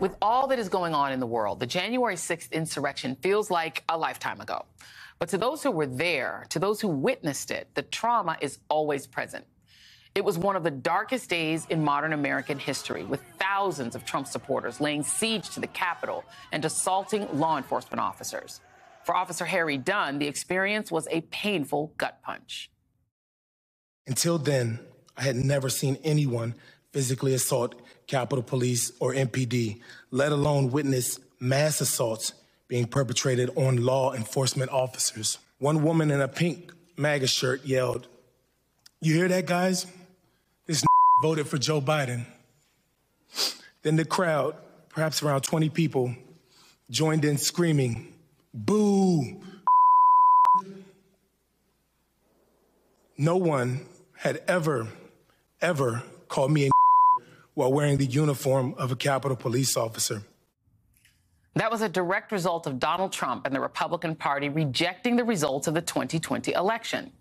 With all that is going on in the world, the January 6th insurrection feels like a lifetime ago. But to those who were there, to those who witnessed it, the trauma is always present. It was one of the darkest days in modern American history, with thousands of Trump supporters laying siege to the Capitol and assaulting law enforcement officers. For Officer Harry Dunn, the experience was a painful gut punch. Until then, I had never seen anyone physically assault Capitol Police or MPD, let alone witness mass assaults being perpetrated on law enforcement officers. One woman in a pink MAGA shirt yelled, "You hear that, guys? This voted for Joe Biden." Then the crowd, perhaps around 20 people, joined in screaming, "Boo!" No one had ever called me a while wearing the uniform of a Capitol Police officer. That was a direct result of Donald Trump and the Republican Party rejecting the results of the 2020 election.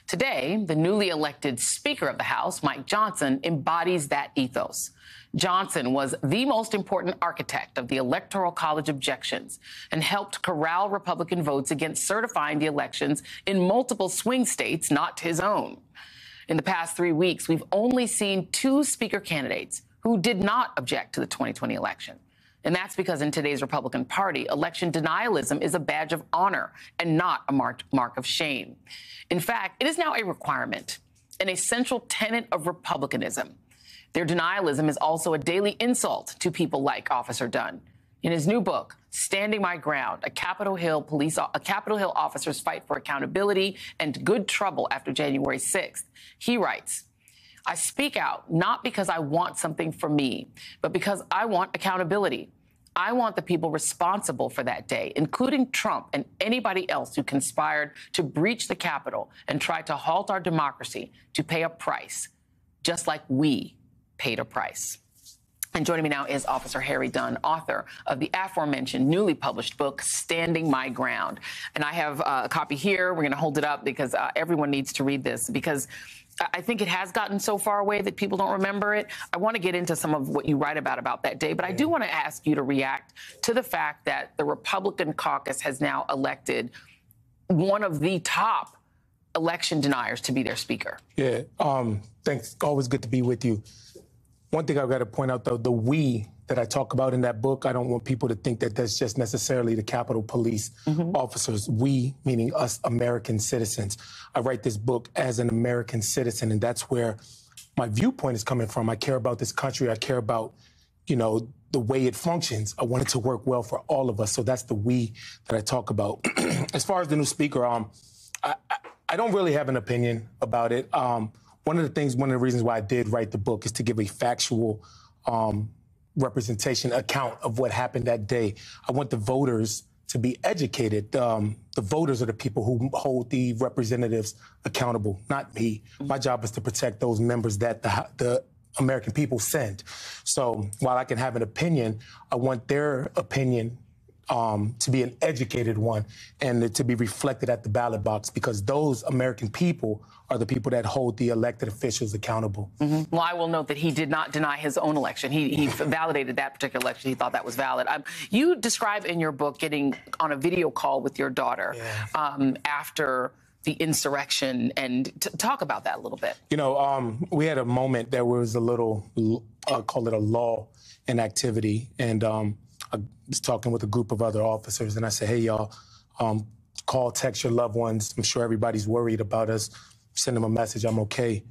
Today, the newly elected Speaker of the House, Mike Johnson, embodies that ethos. Johnson was the most important architect of the Electoral College objections and helped corral Republican votes against certifying the elections in multiple swing states not his own. In the past 3 weeks, we've only seen 2 Speaker candidates who did not object to the 2020 election. And that's because in today's Republican Party, election denialism is a badge of honor and not a mark of shame. In fact, it is now a requirement, an essential tenet of republicanism. Their denialism is also a daily insult to people like Officer Dunn. In his new book, Standing My Ground, a Capitol Hill officer's fight for accountability and good trouble after January 6th, he writes, "I speak out not because I want something for me, but because I want accountability. I want the people responsible for that day, including Trump and anybody else who conspired to breach the Capitol and try to halt our democracy, to pay a price, just like we paid a price." And joining me now is Officer Harry Dunn, author of the aforementioned newly published book, Standing My Ground. And I have a copy here. We're going to hold it up because everyone needs to read this, because I think it has gotten so far away that people don't remember it. I want to get into some of what you write about that day, but I do want to ask you to react to the fact that the Republican caucus has now elected one of the top election deniers to be their speaker. Yeah, thanks. Always good to be with you. One thing I've got to point out, though, the we that I talk about in that book, I don't want people to think that that's just necessarily the Capitol Police officers. We, meaning us American citizens. I write this book as an American citizen, and that's where my viewpoint is coming from. I care about this country. I care about, the way it functions. I want it to work well for all of us. So that's the we that I talk about. As far as the new speaker, I don't really have an opinion about it. One of the reasons why I did write the book is to give a factual representation, account of what happened that day. I want the voters to be educated. The voters are the people who hold the representatives accountable, not me. My job is to protect those members that the American people send. So while I can have an opinion, I want their opinion to be an educated one and to be reflected at the ballot box, because those American people are the people that hold the elected officials accountable. Well, I will note that he did not deny his own election. He validated that particular election. He thought that was valid. You describe in your book getting on a video call with your daughter after the insurrection, and talk about that a little bit. We had a moment that was a little, I'll call it a lull in activity, and I was talking with a group of other officers, and I said, "Hey, y'all, call, text your loved ones. I'm sure everybody's worried about us. Send them a message. I'm okay."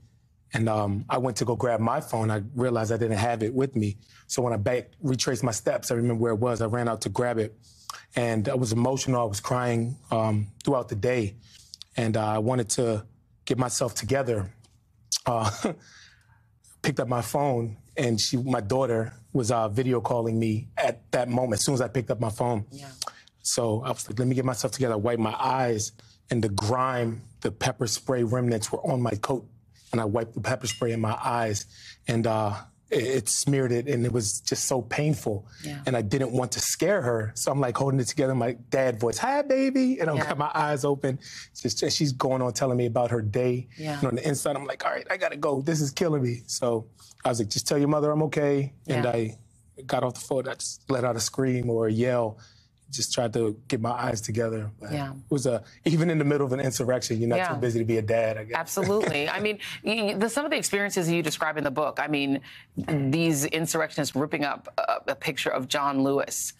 And I went to go grab my phone. I realized I didn't have it with me. So when I retraced my steps, I remember where it was. I ran out to grab it, and I was emotional. I was crying throughout the day, and I wanted to get myself together. Picked up my phone, and my daughter was video calling me at that moment, as soon as I picked up my phone. Yeah. So I was like, let me get myself together. I wiped my eyes, and the grime, the pepper spray remnants were on my coat, and I wiped the pepper spray in my eyes, and it smeared it, and it was just so painful. Yeah. And I didn't want to scare her, so I'm like holding it together, my dad voice, "Hi, baby," and I've got my eyes open. She's going on telling me about her day. Yeah. And on the inside, I'm like, all right, I gotta go. This is killing me. So I was like, just tell your mother I'm okay. Yeah. And I got off the phone, I just let out a scream or a yell. Just tried to get my eyes together. Yeah. It was even in the middle of an insurrection, you're not too busy to be a dad, I guess. Absolutely. I mean, some of the experiences you describe in the book, I mean, these insurrectionists ripping up a picture of John Lewis,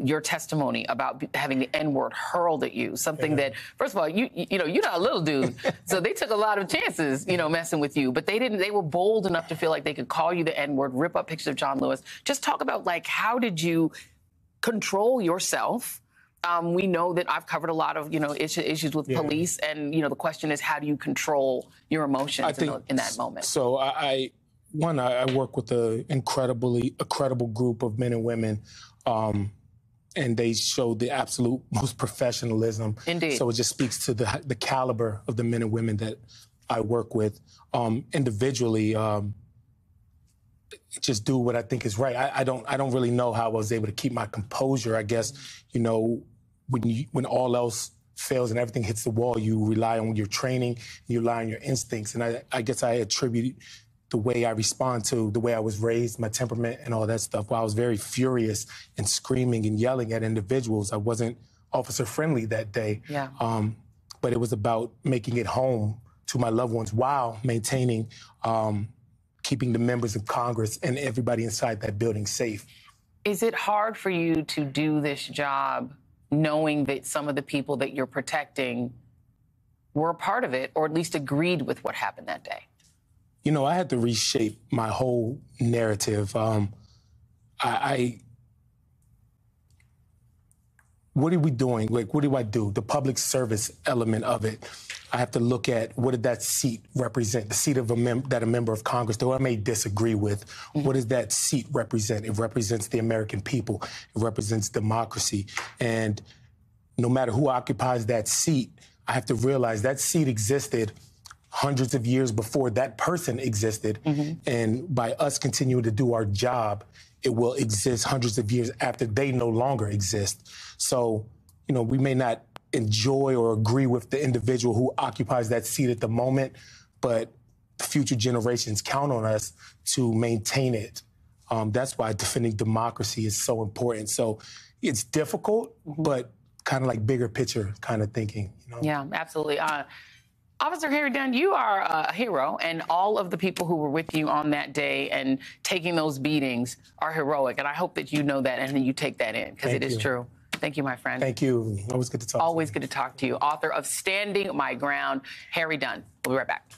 your testimony about having the N-word hurled at you, something that, first of all, you're not a little dude, so they took a lot of chances, messing with you, but they were bold enough to feel like they could call you the N-word, rip up pictures of John Lewis. Just talk about, like, how did you control yourself? We know that I've covered a lot of, issues with police, and, the question is, how do you control your emotions in that moment? So I work with an incredible group of men and women, and they show the absolute most professionalism. Indeed. So it just speaks to the caliber of the men and women that I work with. Individually, just do what I think is right. I don't really know how I was able to keep my composure. I guess, when all else fails and everything hits the wall, you rely on your training, you rely on your instincts. And I guess I attribute the way I respond to the way I was raised, my temperament and all that stuff. While I was very furious and screaming and yelling at individuals, I wasn't officer friendly that day. Yeah. But it was about making it home to my loved ones while maintaining keeping the members of Congress and everybody inside that building safe. Is it hard for you to do this job knowing that some of the people that you're protecting were a part of it, or at least agreed with what happened that day? I had to reshape my whole narrative. What are we doing? Like, what do I do? The public service element of it. I have to look at, what did that seat represent? The seat of that a member of Congress, though I may disagree with, what does that seat represent? It represents the American people. It represents democracy. And no matter who occupies that seat, I have to realize that seat existed hundreds of years before that person existed. And by us continuing to do our job, it will exist hundreds of years after they no longer exist. So, we may not enjoy or agree with the individual who occupies that seat at the moment, but future generations count on us to maintain it. That's why defending democracy is so important. So it's difficult, but kind of like bigger picture kind of thinking. Yeah, absolutely. Officer Harry Dunn, you are a hero, and all of the people who were with you on that day and taking those beatings are heroic. And I hope that you know that and that you take that in, because it is true. Thank you, my friend. Thank you. Always good to talk to you. Always good to talk to you. Author of Standing My Ground, Harry Dunn. We'll be right back.